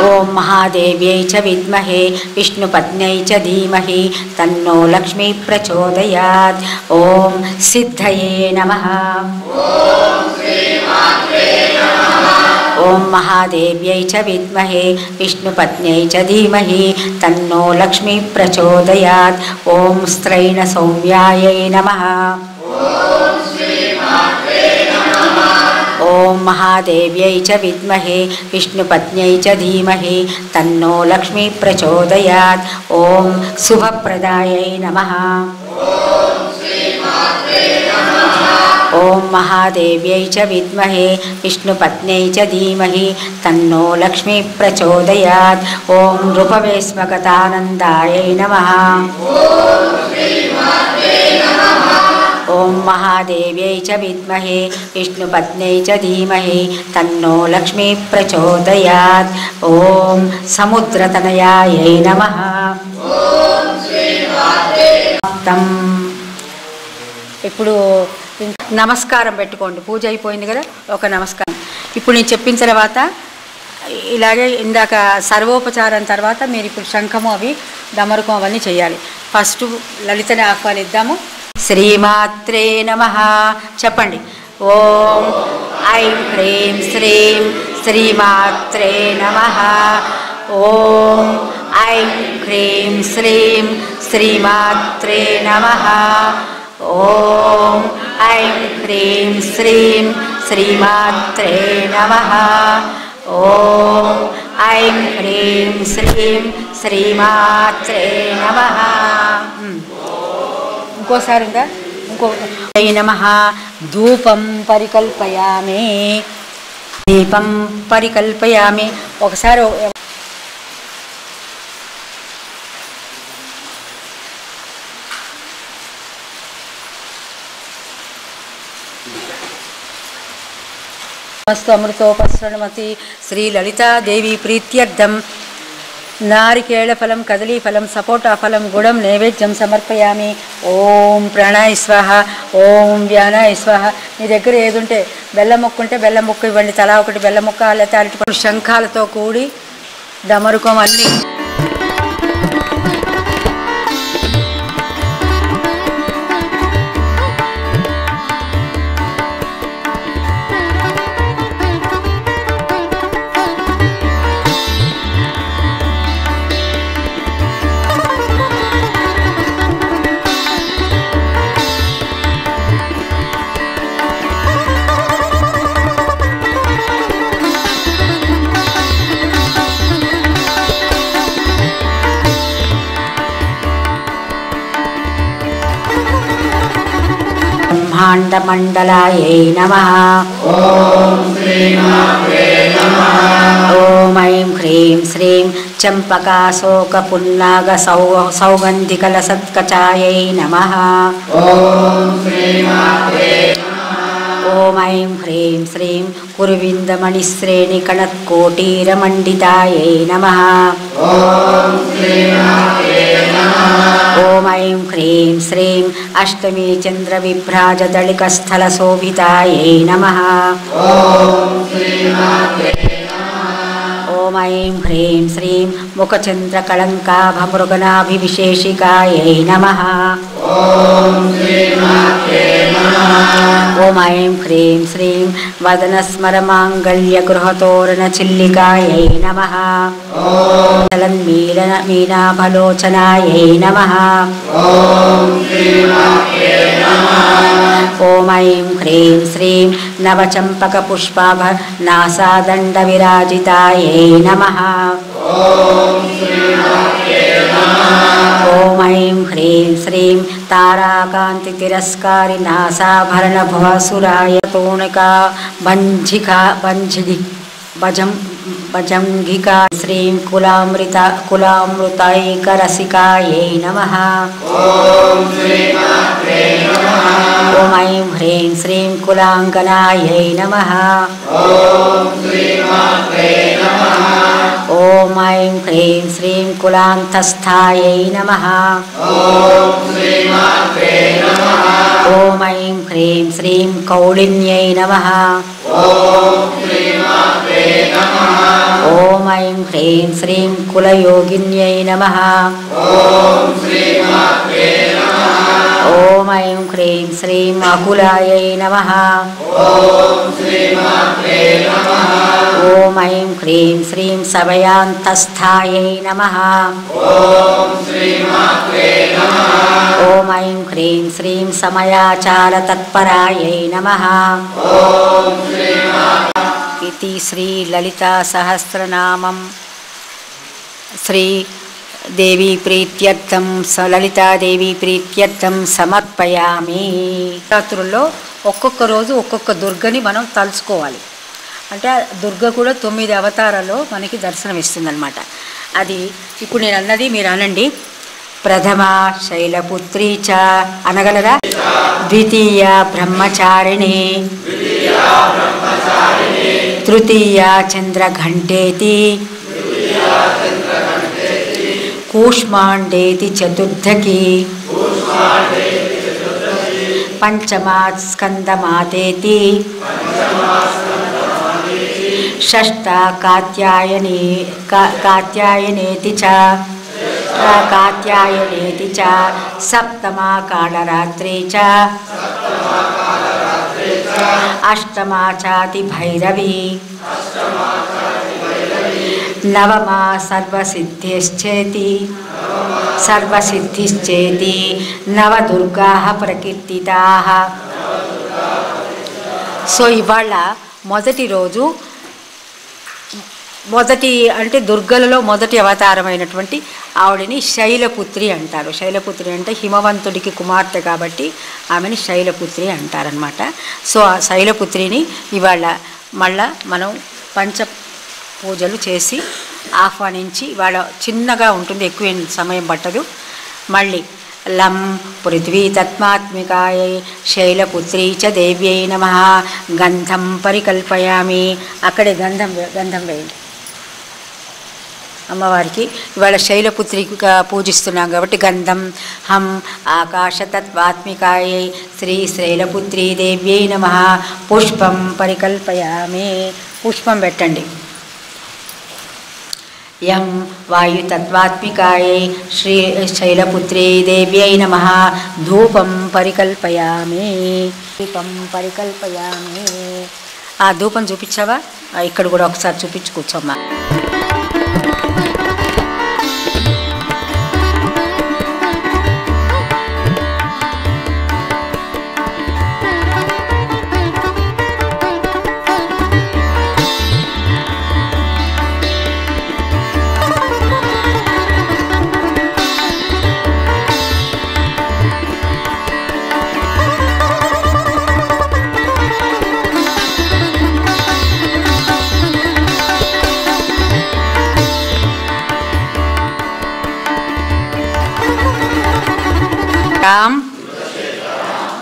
ఓం మహాదేవ్యై చ విద్మహే విష్ణుపత్న్యై చ ధీమహి తన్నో లక్ష్మీ ప్రచోదయాత్. ఓం సిద్ధయే నమః. ఓం మహాదేవ్యై చ విద్మహే విష్ణుపత్న్యై చ ధీమహి తన్నో లక్ష్మీ ప్రచోదయాత్. ఓం స్త్రైణ సౌమ్యాయై నమః. ఓం మహాదేవ్యై చ విద్మహే విష్ణుపత్న్యై చ ధీమహి తన్నో లక్ష్మీ ప్రచోదయాత్. ఓం శుభప్రదాయై నమః. ఓం మహాదేవ్యై చ విద్మహే విష్ణుపత్న్యై చ ధీమహి తన్నో లక్ష్మీ ప్రచోదయాత్. ఓం నృపవేశ్మగతానందాయై నమః. ఓం మహాదేవ్యై చ విద్మహే విష్ణుపత్న్యై చ ధీమహి తన్నో లక్ష్మీ ప్రచోదయాత్. ఓం సముద్రతనయాయై నమః. ఇప్పుడు నమస్కారం పెట్టుకోండి. పూజ అయిపోయింది కదా, ఒక నమస్కారం. ఇప్పుడు నేను చెప్పిన తర్వాత ఇలాగే ఇందాక సర్వోపచారం తర్వాత మీరు ఇప్పుడు శంఖము అవి డమరుకం అవన్నీ చేయాలి. ఫస్ట్ లలితని ఆహ్వానిద్దాము. శ్రీమాత్రే నమః చెప్పండి. ఓం ఐం హ్రీం శ్రీం శ్రీమాత్రే నమః. ఓం ఐం హ్రీం శ్రీం శ్రీమాత్రే నమః. ఓం ఐం హ్రీం శ్రీం శ్రీమాత్రే నమః. ఓం ఐం హ్రీం శ్రీం శ్రీమాత్రే నమః. ఇంకోసారి ఉందా? ఇంకో నమః. ధూపం పరికల్పయామి. దీపం పరికల్పయామి. ఒకసారి అమృతోపశృణమతి శ్రీ లలితాదేవి ప్రీత్యర్థం నారికేళఫలం కదలీఫలం సపోటాఫలం గుడం నైవేద్యం సమర్పయామి. ఓం ప్రాణాయ స్వాహ. ఓం వ్యానాయ స్వాహ. మీ దగ్గర ఏదుంటే బెల్లం ముక్క ఉంటే బెల్లం ముక్క ఇవ్వండి. తలా ఒకటి బెల్లం ముక్క, లేకపోతే అరటి శంఖాలతో కూడి డమరుకం అన్నీ. బ్రహ్మాండమండలాయై నమః. ఓం ఐం హ్రీం శ్రీం चंपकाशोकपुन्नाग सौगंधिकलसत्कचायै नमः। ओम ऐं ह्रीं श्रीं कुरुविन्दमणिश्रेणिकणत्कोटीरमण्डितायै नमः। ओम ऐं ह्रीं श्रीं अष्टमी चन्द्रविभ्राजदलिकस्थलशोभितायै नमः। ओम ऐं ह्रीं श्रीं मुखचन्द्रकलङ्काभमृगनाभिविशेषिकायै नमः। ओम ऐं ह्रीं श्रीं वदनस्मरमाङ्गल्यगृहतोरणचिल्लिकायै नमः। मीनाफलोचनायै नमः। ओम ऐं ह्रीं श्रीं नवचम्पकपुष्पाभनासादण्डविराजितायै नमः। ओम ऐं ह्रीं श्रीं ताराकान्तितिरस्कारिनासाभरणभुवसुराय तोणिका भजंगिका श्रीं कुलामृतैकरसिकायै नमः। ओम ऐं ह्रीं श्रीं कुलाङ्गनायै नमः। ओम ऐं ह्रीं श्रीं कुलान्तस्थायै नमः। ओम ऐं ह्रीं श्रीं कौलिन्यै नमः। ओम ऐं ह्रीं श्रीं कुलयोगिन्यै नमः। ओम ऐं ह्रीं श्रीं अकुलायै नमः। ओम ऐं ह्रीं श्रीं सभयान्तस्थायै नमः। ओम ऐं ह्रीं श्रीं समयाचारतत्परायै नमः। इति श्री ललिता सहस्रनामं श्री देवी प्रीत्यर्थं ललिता देवी प्रीत्यर्थं సమర్పయామి। రాత్రుల్లో ఒక్కొక్క రోజు ఒక్కొక్క దుర్గని మనం తలుచుకోవాలి. అంటే దుర్గ కూడా 9 అవతారాల్లో మనకి దర్శనం ఇస్తుందన్నమాట. అది ఇప్పుడు నేను అన్నది మీరు అనండి. ప్రథమ శైలపుత్రీ చ అనగలరా? ద్వితీయ బ్రహ్మచారిణి, తృతీయ చంద్రఘంటేతి, కూష్మాండేతి చతుర్థకి, పంచమా స్కందమాతేతి, షష్ఠ కాత్యాయనేతి చ సప్తమా కాళరాత్రి చ అష్టమా చాతి భైరవి, నవమా సర్వసిద్ధిశ్చేతి నవదుర్గాః ప్రకీర్తితాః. సో ఇవాళ మొదటి రోజు అంటే దుర్గలలో మొదటి అవతారమైనటువంటి ఆవిడని శైలపుత్రి అంటారు. శైలపుత్రి అంటే హిమవంతుడికి కుమార్తె కాబట్టి ఆమెని శైలపుత్రి అంటారనమాట. సో ఆ శైలపుత్రిని ఇవాళ మళ్ళా మనం పంచ పూజలు చేసి ఆహ్వానించి ఇవాళ చిన్నగా ఉంటుంది, ఎక్కువ సమయం పట్టదు. మళ్ళీ లం పృథ్వీ తత్మాత్మికాయై శైలపుత్రీ చ దేవ్యై నమః గంధం పరికల్పయామి. అక్కడే గంధం వేయండి అమ్మవారికి. ఇవాళ శైలపుత్రిగా పూజిస్తున్నాం కాబట్టి గంధం హం ఆకాశతత్వాత్మికాయై శ్రీ శైలపుత్రీ దేవ్యై నమః పుష్పం పరికల్పయామి. పుష్పం పెట్టండి. యం వాయుతత్వాత్మికాయై శ్రీ శైలపుత్రీ దేవ్యై నమః ధూపం పరికల్పయామి. ఆ ధూపం చూపించావా? ఇక్కడ కూడా ఒకసారి చూపించి కూర్చోమ్మా. వృషశేఖరాం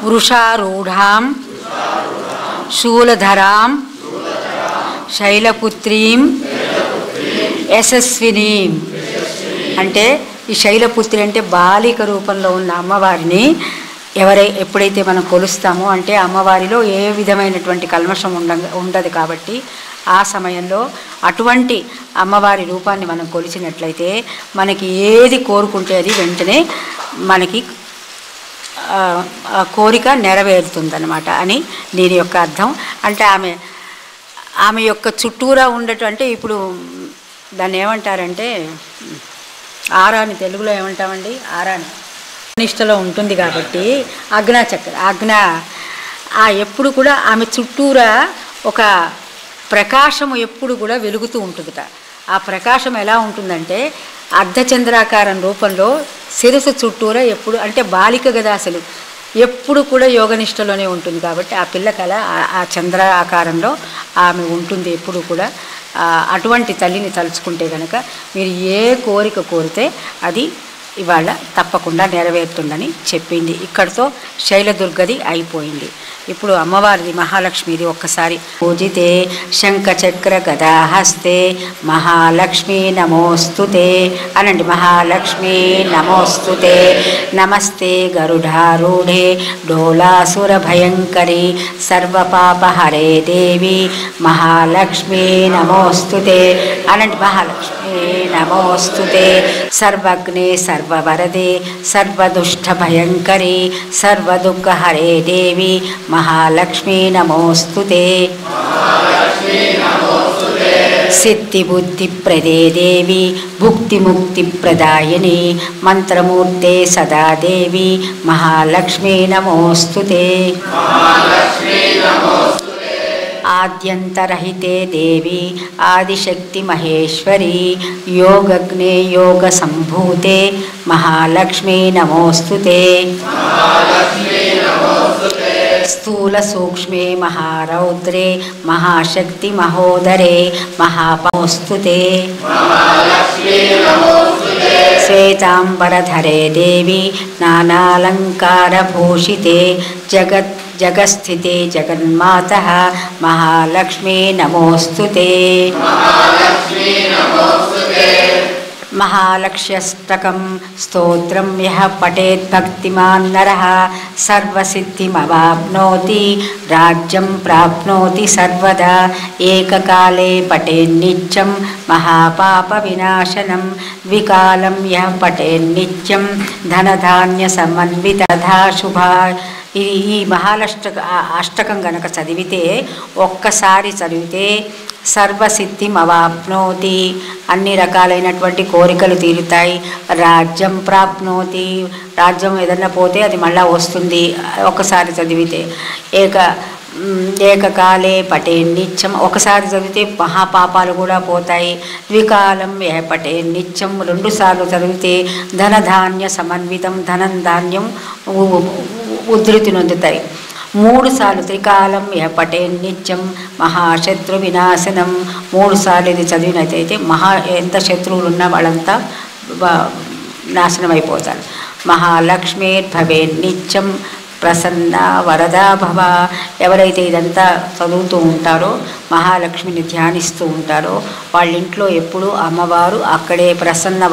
వృషారూఢాం శూలధరాం శైలపుత్రీం యశస్వినీం. అంటే ఈ శైలపుత్రి అంటే బాలిక రూపంలో ఉన్న అమ్మవారిని ఎప్పుడైతే మనం కొలుస్తామో అంటే అమ్మవారిలో ఏ విధమైనటువంటి కల్మషం ఉండదు కాబట్టి ఆ సమయంలో అటువంటి అమ్మవారి రూపాన్ని మనం కొలిచినట్లయితే మనకి ఏది కోరుకుంటే అది వెంటనే మనకి కోరిక నెరవేరుతుందన్నమాట అని దీని యొక్క అర్థం. అంటే ఆమె యొక్క చుట్టూరా ఉండటం అంటే ఇప్పుడు దాన్ని ఏమంటారంటే ఆరాని తెలుగులో ఏమంటామండి, ఆరాని నిష్టలో ఉంటుంది కాబట్టి ఎప్పుడు కూడా ఆమె చుట్టూరా ఒక ప్రకాశము ఎప్పుడు కూడా వెలుగుతూ ఉంటుందిట. ఆ ప్రకాశం ఎలా ఉంటుందంటే అర్ధచంద్రాకారం రూపంలో శిరస్సు చుట్టూరా ఎప్పుడు అంటే బాలిక కదా అసలు ఎప్పుడు కూడా యోగనిష్టలోనే ఉంటుంది కాబట్టి ఆ పిల్ల కళ ఆ చంద్ర ఆకారంలో ఆమె ఉంటుంది ఎప్పుడు కూడా. అటువంటి తల్లిని తలుచుకుంటే కనుక మీరు ఏ కోరిక కోరితే అది ఇవాళ తప్పకుండా నెరవేరుతుందని చెప్పింది. ఇక్కడితో శైలదుర్గది అయిపోయింది. ఇప్పుడు అమ్మవారిది మహాలక్ష్మిది ఒక్కసారి. పూజితే శంఖచక్ర గదాహస్తే మహాలక్ష్మీ నమోస్తుతే అనండి. మహాలక్ష్మీ నమోస్తుతే నమస్తే గరుడారూఢే డోలాసుర భయంకరి సర్వపాపహరే దేవి మహాలక్ష్మీ నమోస్తుతే అనండి. మహాలక్ష్మీ నమోస్తుతే సర్వగ్నే సర్వవరదే సర్వదుష్ట భయంకరి సర్వదుఃఖహరే దేవి మహాలక్ష్మీ నమోస్తుతే సిద్ధిబుద్ధిప్రదే దేవి భుక్తిముక్తిప్రదాయిని మంత్రమూర్తే సదా దేవి మహాలక్ష్మీ నమోస్తుతే ఆద్యంతరహితే దేవి ఆదిశక్తి మహేశ్వరి యోగగ్నే యోగ సంభూతే మహాలక్ష్మీ నమోస్తుతే స్థూల సూక్ష్మే మహారౌద్రే మహాశక్తి మహోదరే మహాపౌస్తుతే శ్వేతాంబరధరే దేవి నానాలంకారభూషితే జగస్థితే జగన్మాతః మహాలక్ష్మీ నమోస్తుతే మహాలక్ష్యష్టకం స్తోత్రం యః పఠేద్భక్తిమాన్ నరః సర్వసిద్ధిమవాప్నోతి రాజ్యం ప్రాప్నోతి సర్వదా ఏకకాలే పఠేన్నిత్యం మహాపాప వినాశనం వికాలం యః పఠేన్నిత్యం ధనధాన్య సమన్వితథా శుభా. ఈ అష్టకం గనక చదివితే ఒక్కసారి చదివితే సర్వసిద్ధిమవాప్నోతి అన్ని రకాలైనటువంటి కోరికలు తీరుతాయి. రాజ్యం ప్రాప్నోతి రాజ్యం ఏదన్నా పోతే అది మళ్ళా వస్తుంది ఒకసారి చదివితే. ఏకకాలే పఠేన్నిత్యం ఒకసారి చదివితే మహాపాపాలు కూడా పోతాయి. ద్వికాలం పఠేన్నిత్యం రెండుసార్లు చదివితే ధనధాన్య సమన్వితం ధనం ధాన్యం ఉద్ధృతి నొందుతాయి. 3 సార్లు త్రికాలం పఠేన్నిత్యం మహాశత్రు వినాశనం 3 సార్లు ఇది చదివినట్టయితే ఎంత శత్రువులు ఉన్నా వాళ్ళంతా నాశనం అయిపోతారు. మహాలక్ష్మీర్భవేన్నిత్యం ప్రసన్న వరదా భవ. ఎవరైతే ఇదంతా చదువుతూ ఉంటారో మహాలక్ష్మిని ధ్యానిస్తూ ఉంటారో వాళ్ళ ఇంట్లో ఎప్పుడూ అమ్మవారు అక్కడే ప్రసన్న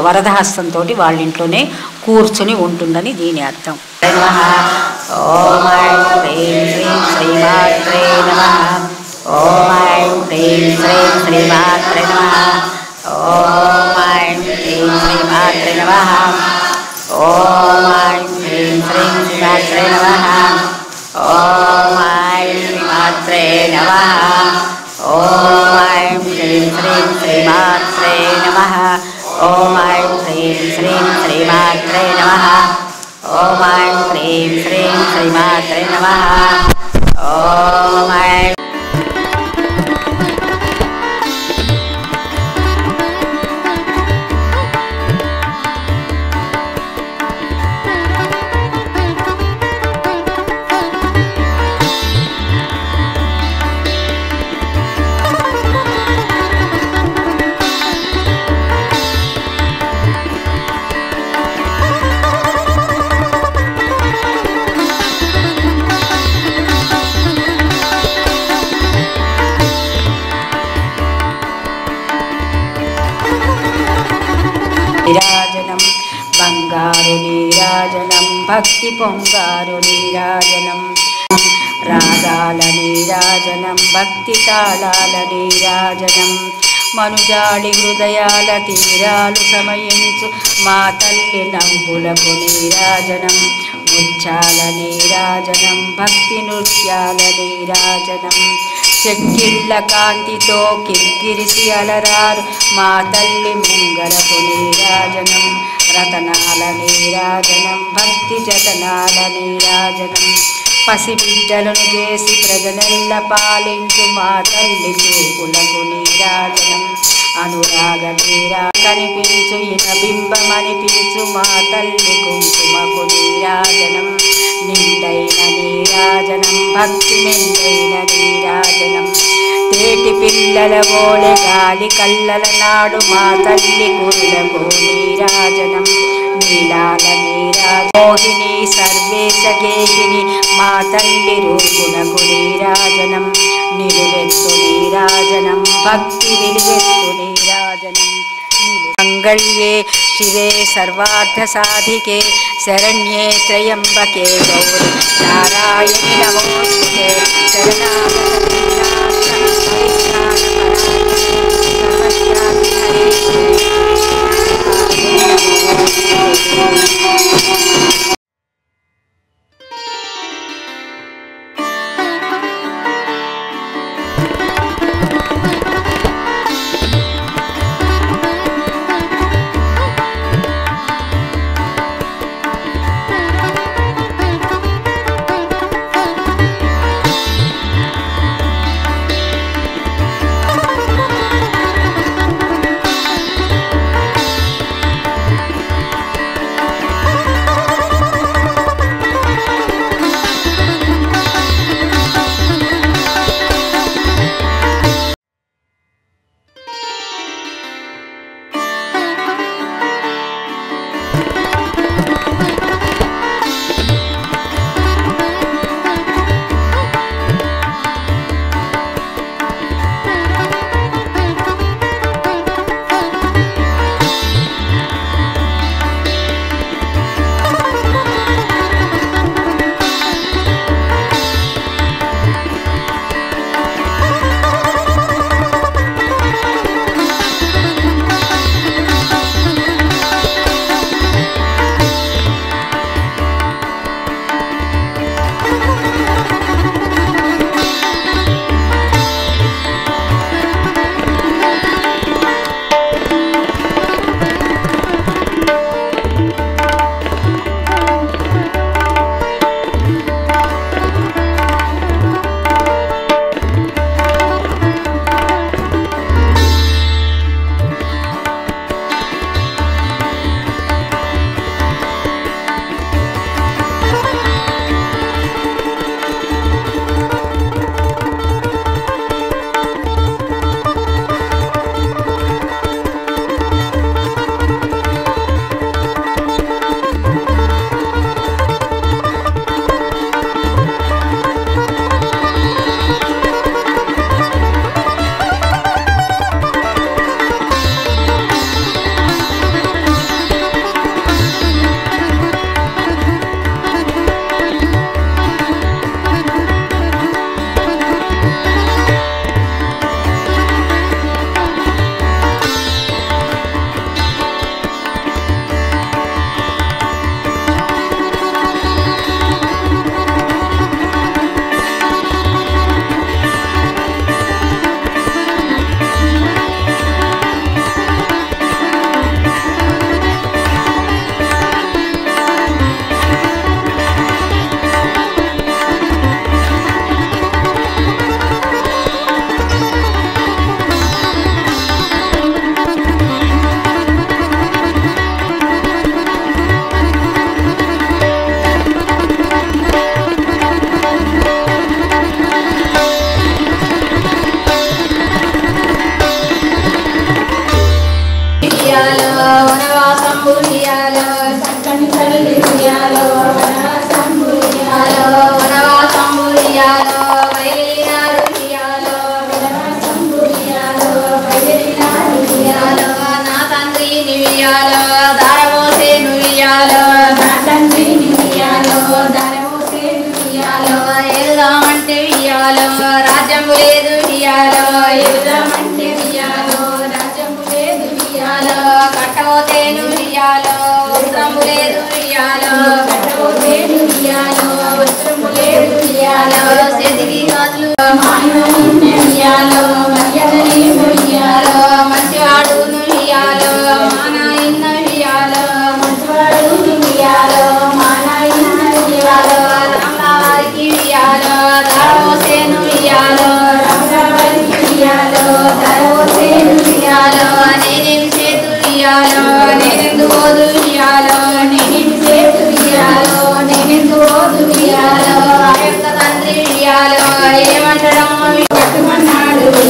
వరదహస్తంతో వాళ్ళ ఇంట్లోనే కూర్చుని ఉంటుందని దీని అర్థం. ఓం ఐం హ్రీం శ్రీం శ్రీమాత్రే నమః. ఓం ఐం హ్రీం శ్రీం శ్రీమాత్రే నమః. ఓం ఐం హ్రీం శ్రీమాత్రే నమః. ఓం ఐం హ్రీం శ్రీం శ్రీమాత్రే నమః. ఓం ఐం శ్రీమాత్రే నమః. ఓం ఐం హ్రీం శ్రీం శ్రీమాత్రే నమః. ఓం ఐం హ్రీం శ్రీం శ్రీమాత్రే నమః. ఓం ఐం హ్రీం శ్రీం శ్రీమాత్రే నమః. ఓం ఐం భక్తి పొంగారు నీరాజనం రాగాల నీరాజనం భక్తి తాళాల నీరాజనం మనుజాడి హృదయాల తీరాలు సమయించు మా తల్లి నవ్వులకు నీరాజనం ముత్యాల నీరాజనం భక్తి నృత్యాల నీరాజనం చెక్కిళ్ళ కాంతితో కిక్కిరిసి అలరారు మా తల్లి ముంగరపు నీరాజనం రతనాల నీరాజనం భక్తి జతనాల నీరాజనం పసిబిడ్డలను చేసి ప్రజలెల్ల పాలించు మా తల్లి చూపులకు నీరాజనం అనురాగ నీరా కనిపించు ఇనబింబమనిపించు మా తల్లి కుంకుమకు నీరాజనం నిండైన నీరాజనం భక్తి మెండైన నీరాజనం తేటి పిల్లల ఓలె గాలి కల్లల నాడు మా తల్లి కురులకు నీరాజనం నీలాల నీరాజ మోహిని సర్వేశ గేహిని మా తల్లి రూపునకు నీరాజనం నిలువెత్తు నీరాజనం భక్తి నిలువెత్తు నీరాజనం మంగళ్యే శివే సర్వార్థ సాధికే శరణ్యే త్రయంబకే గౌరి నారాయణి నమోస్తుతే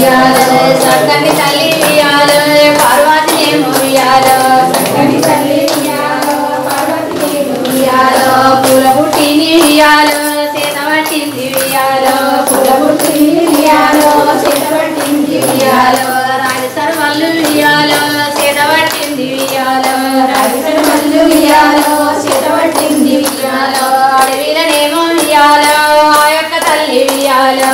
ఉయ్యాలో సక్కని తల్లి ఉయ్యాలో పార్వతి ఏమో ఉయ్యాలో సక్కని తల్లి ఉయ్యాలో పార్వతి ఏమో ఉయ్యాలో పూల పుట్టిని ఉయ్యాలో చేతబట్టింది ఉయ్యాలో పూల పుట్టిని ఉయ్యాలో చేతబట్టింది ఉయ్యాలో రాజు సర్వల్లు ఉయ్యాలో చేతబట్టింది ఉయ్యాలో రాజు సర్వల్లు ఉయ్యాలో చేతబట్టింది ఉయ్యాలో అడవిలనేమో ఉయ్యాలో ఆ యొక్క తల్లి ఉయ్యాలో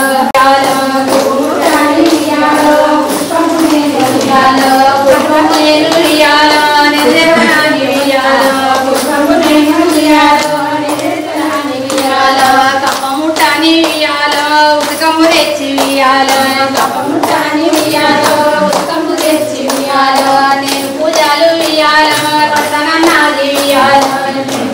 నేను పూజలు ఇయ్యాలో కడతనన్నది ఇయ్యాలో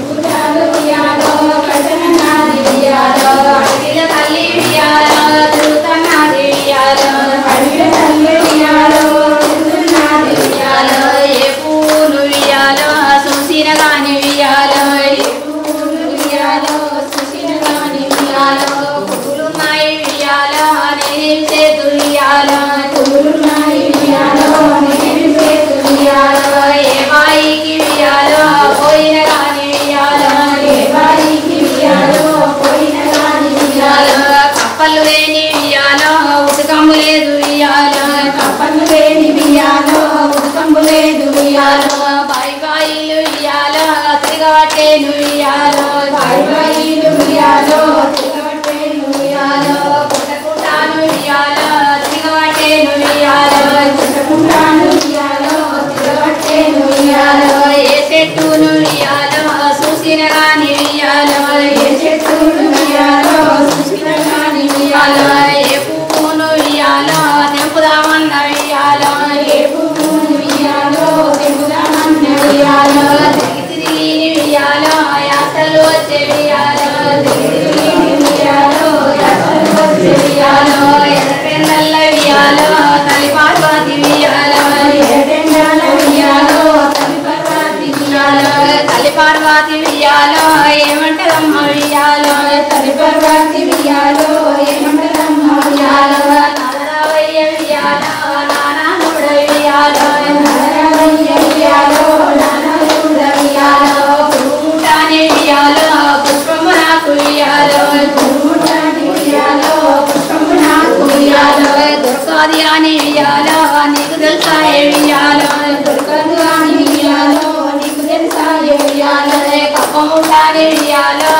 పూజలు ఇయ్యాలో కడతనన్నది ఇయ్యాలో అడవిల తల్లి ఇయ్యాలో తిరుగుతన్నది ఇయ్యాలో అడవిల తల్లి ఇయ్యాలో తిరుగుతన్నది ఇయ్యాలో ఏ పూలు ఇయ్యాలో చూసిన గాని ఇయ్యాలో ఏ పూలు ఇయ్యాలో చూసిన గాని ఇయ్యాలో పువ్వులున్నాయి ఇయ్యాలో నేనేం చేతు ఇయ్యాలో పువ్వులున్నాయి ఇయ్యాలో నేనేం చేతు ఇయ్యాలో ఏ బాయికి ఇయ్యాలో పోయిన గాని ఇయ్యాలో ఏ బాయికి ఇయ్యాలో పోయిన గాని ఇయ్యాలో కప్పలు లేని ఇయ్యాలో ఉతకంబు లేదు ఇయ్యాలో కప్పలు లేని ఇయ్యాలో ఉతకంబు లేదు ఇయ్యాలో బాయి బాయిలు ఇయ్యాలో తిరగబట్టేను ఇయ్యాలో బాయి బాయిలు ఇయ్యాలో తిరగబట్టేను ఇయ్యాలో పుట్టకుంటాను ఇయ్యాలో తిరగబట్టేను ఇయ్యాలో పుట్టకుంటాను ఇయ్యాలో తిరగబట్టేను ఇయ్యాలో ఏ చెట్టును ఇయ్యాలో చూసిన గాని ఇయ్యాలో ఏ చెట్టును ఇయ్యాలో చూసిన గాని ఇయ్యాలో ఏ పువ్వును ఇయ్యాలో తెంపుదామన్న ఇయ్యాలో ఏ పువ్వును ఇయ్యాలో తెంపుదామన్న ఇయ్యాలో తిరిగి ఇయ్యాలో యాత్రలు వచ్చే ఇయ్యాలో తిరిగి ఇయ్యాలో యాత్రలు వచ్చే ఇయ్యాలో ఎర్రటెండల్ల ఇయ్యాలో తల్లి పార్వతి ఇయ్యాలో ఎర్రటెండల్ల ఇయ్యాలో తల్లి పార్వతి ఇయ్యాలో తల్లి పార్వతి ఇయ్యాలో ఏమంటదమ్మ ఇయ్యాలో తల్లి పార్వతి ఇయ్యాలో ఏమంటదమ్మ ఇయ్యాలో నారావయ్య ఇయ్యాలో నానానుడ ఇయ్యాలో నారావయ్య ఇయ్యాలో నానానుడ ఇయ్యాలో పువ్వుటాని ఇయ్యాలో పుష్పము నాకు ఇయ్యాలో పువ్వుటాని ఇయ్యాలో పుష్పము నాకు ఇయ్యాలో దొరకది అని ఇయ్యాలో నీకు తెలుసా ఇయ్యాలో దొరకదు అని ఇయ్యాలో నీకు తెలుసా ఇయ్యాలో కప్పముటాని ఇయ్యాలో